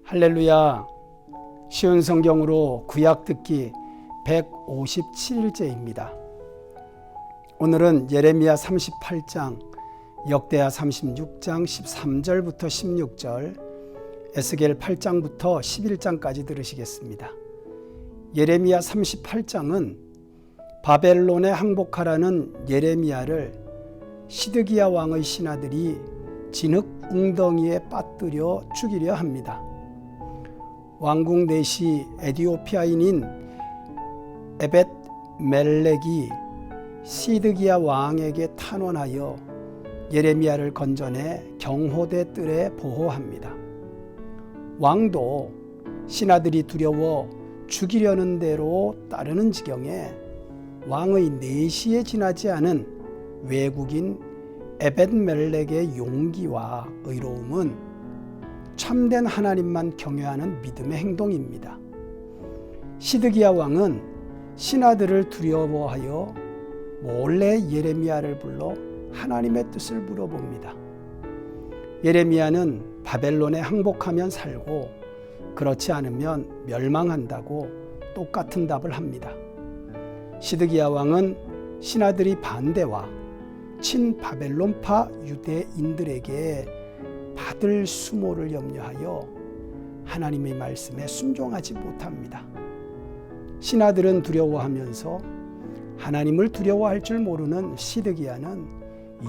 할렐루야. 쉬운 성경으로 구약 듣기 157일째입니다. 오늘은 예레미야 38장, 역대하 36장 13절부터 16절, 에스겔 8장부터 11장까지 들으시겠습니다. 예레미야 38장은 바벨론에 항복하라는 예레미야를 시드기야 왕의 신하들이 진흙 웅덩이에 빠뜨려 죽이려 합니다. 왕궁 내시 에디오피아인인 에벳 멜렉이 시드기야 왕에게 탄원하여 예레미야를 건져내 경호대 뜰에 보호합니다. 왕도 신하들이 두려워 죽이려는 대로 따르는 지경에 왕의 내시에 지나지 않은 외국인 에벳 멜렉의 용기와 의로움은 참된 하나님만 경외하는 믿음의 행동입니다. 시드기야 왕은 신하들을 두려워하여 몰래 예레미야를 불러 하나님의 뜻을 물어봅니다. 예레미야는 바벨론에 항복하면 살고 그렇지 않으면 멸망한다고 똑같은 답을 합니다. 시드기야 왕은 신하들이 반대와 친바벨론파 유대인들에게 받을 수모를 염려하여 하나님의 말씀에 순종하지 못합니다. 신하들은 두려워하면서 하나님을 두려워할 줄 모르는 시드기야는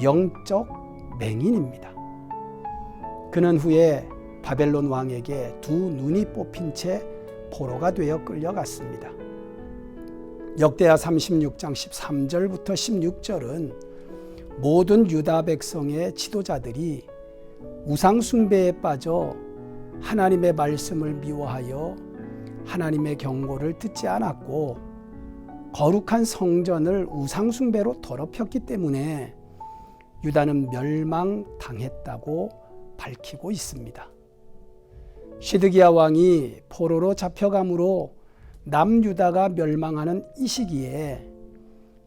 영적 맹인입니다. 그는 후에 바벨론 왕에게 두 눈이 뽑힌 채 포로가 되어 끌려갔습니다. 역대하 36장 13절부터 16절은 모든 유다 백성의 지도자들이 우상 숭배에 빠져 하나님의 말씀을 미워하여 하나님의 경고를 듣지 않았고 거룩한 성전을 우상 숭배로 더럽혔기 때문에 유다는 멸망당했다고 밝히고 있습니다. 시드기야 왕이 포로로 잡혀감으로 남유다가 멸망하는 이 시기에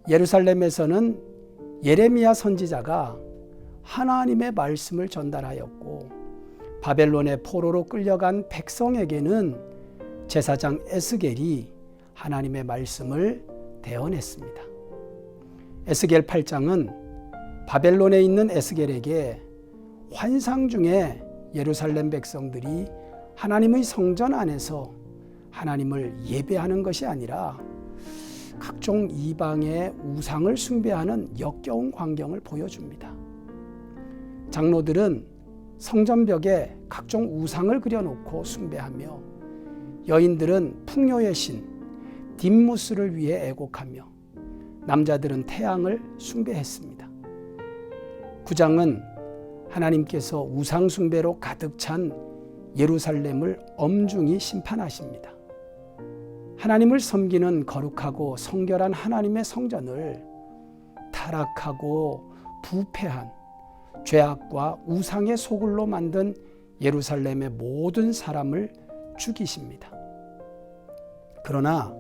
예루살렘에서는 예레미야 선지자가 하나님의 말씀을 전달하였고 바벨론의 포로로 끌려간 백성에게는 제사장 에스겔이 하나님의 말씀을 대언했습니다. 에스겔 8장은 바벨론에 있는 에스겔에게 환상 중에 예루살렘 백성들이 하나님의 성전 안에서 하나님을 예배하는 것이 아니라 각종 이방의 우상을 숭배하는 역겨운 광경을 보여줍니다. 장로들은 성전벽에 각종 우상을 그려놓고 숭배하며 여인들은 풍요의 신 딥무스를 위해 애곡하며 남자들은 태양을 숭배했습니다. 9장은 하나님께서 우상 숭배로 가득 찬 예루살렘을 엄중히 심판하십니다. 하나님을 섬기는 거룩하고 성결한 하나님의 성전을 타락하고 부패한 죄악과 우상의 소굴로 만든 예루살렘의 모든 사람을 죽이십니다. 그러나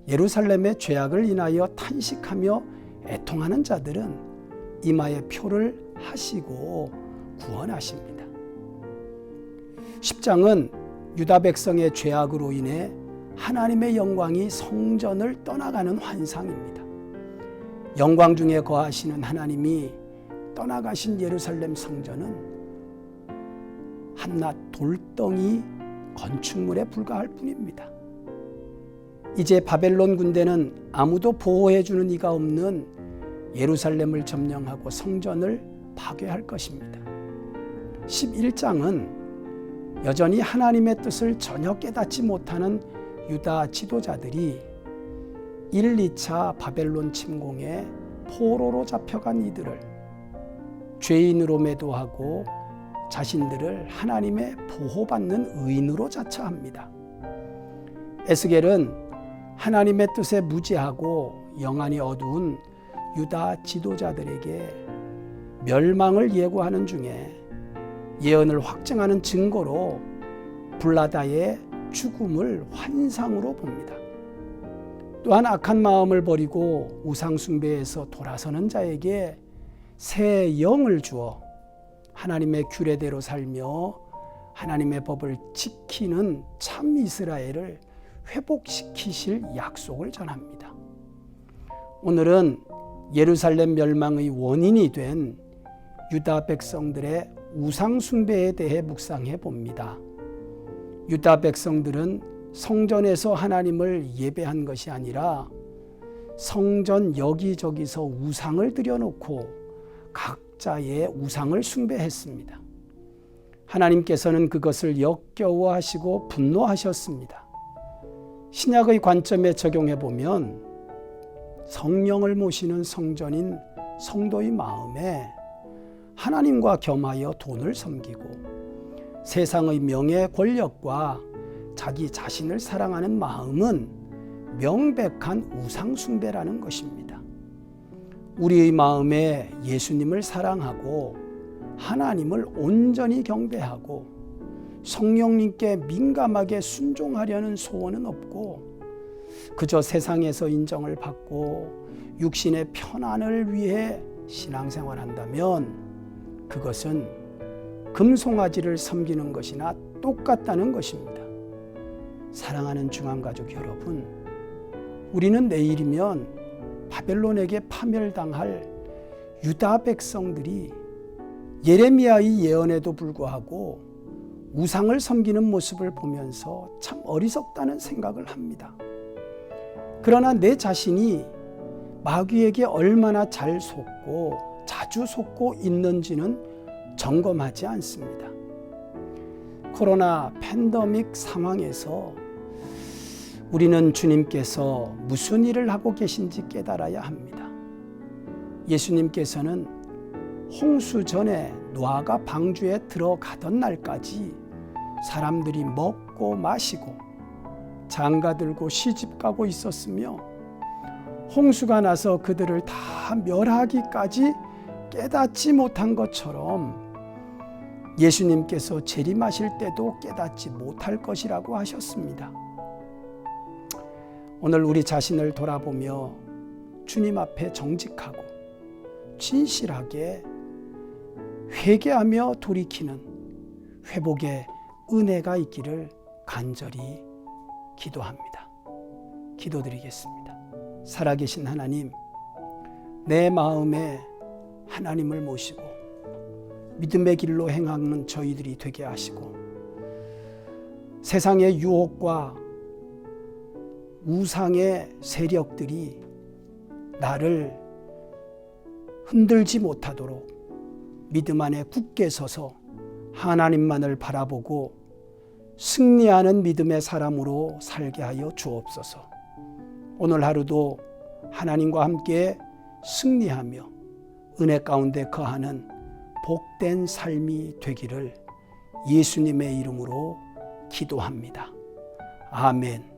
예루살렘의 죄악을 인하여 탄식하며 애통하는 자들은 이마에 표를 하시고 구원하십니다. 10장은 유다 백성의 죄악으로 인해 하나님의 영광이 성전을 떠나가는 환상입니다. 영광 중에 거하시는 하나님이 떠나가신 예루살렘 성전은 한낱 돌덩이 건축물에 불과할 뿐입니다. 이제 바벨론 군대는 아무도 보호해주는 이가 없는 예루살렘을 점령하고 성전을 파괴할 것입니다. 11장은 여전히 하나님의 뜻을 전혀 깨닫지 못하는 유다 지도자들이 1, 2차 바벨론 침공에 포로로 잡혀간 이들을 죄인으로 매도하고 자신들을 하나님의 보호받는 의인으로 자처합니다. 에스겔은 하나님의 뜻에 무지하고 영안이 어두운 유다 지도자들에게 멸망을 예고하는 중에 예언을 확증하는 증거로 블라다의 죽음을 환상으로 봅니다. 또한 악한 마음을 버리고 우상 숭배에서 돌아서는 자에게 새 영을 주어 하나님의 규례대로 살며 하나님의 법을 지키는 참 이스라엘을 회복시키실 약속을 전합니다. 오늘은 예루살렘 멸망의 원인이 된 유다 백성들의 우상 숭배에 대해 묵상해 봅니다. 유다 백성들은 성전에서 하나님을 예배한 것이 아니라 성전 여기저기서 우상을 들여놓고 각자의 우상을 숭배했습니다. 하나님께서는 그것을 역겨워하시고 분노하셨습니다. 신약의 관점에 적용해 보면 성령을 모시는 성전인 성도의 마음에 하나님과 겸하여 돈을 섬기고 세상의 명예 권력과 자기 자신을 사랑하는 마음은 명백한 우상 숭배라는 것입니다. 우리의 마음에 예수님을 사랑하고 하나님을 온전히 경배하고 성령님께 민감하게 순종하려는 소원은 없고 그저 세상에서 인정을 받고 육신의 편안을 위해 신앙생활한다면 그것은 금송아지를 섬기는 것이나 똑같다는 것입니다. 사랑하는 중앙가족 여러분, 우리는 내일이면 바벨론에게 파멸당할 유다 백성들이 예레미야의 예언에도 불구하고 우상을 섬기는 모습을 보면서 참 어리석다는 생각을 합니다. 그러나 내 자신이 마귀에게 얼마나 잘 속고 자주 속고 있는지는 점검하지 않습니다. 코로나 팬데믹 상황에서 우리는 주님께서 무슨 일을 하고 계신지 깨달아야 합니다. 예수님께서는 홍수 전에 노아가 방주에 들어가던 날까지 사람들이 먹고 마시고 장가들고 시집가고 있었으며 홍수가 나서 그들을 다 멸하기까지 깨닫지 못한 것처럼 예수님께서 재림하실 때도 깨닫지 못할 것이라고 하셨습니다. 오늘 우리 자신을 돌아보며 주님 앞에 정직하고 진실하게 회개하며 돌이키는 회복의 은혜가 있기를 간절히 기도합니다. 기도드리겠습니다. 살아계신 하나님, 내 마음에 하나님을 모시고 믿음의 길로 행하는 저희들이 되게 하시고 세상의 유혹과 우상의 세력들이 나를 흔들지 못하도록 믿음 안에 굳게 서서 하나님만을 바라보고 승리하는 믿음의 사람으로 살게 하여 주옵소서. 오늘 하루도 하나님과 함께 승리하며 은혜 가운데 거하는 복된 삶이 되기를 예수님의 이름으로 기도합니다. 아멘.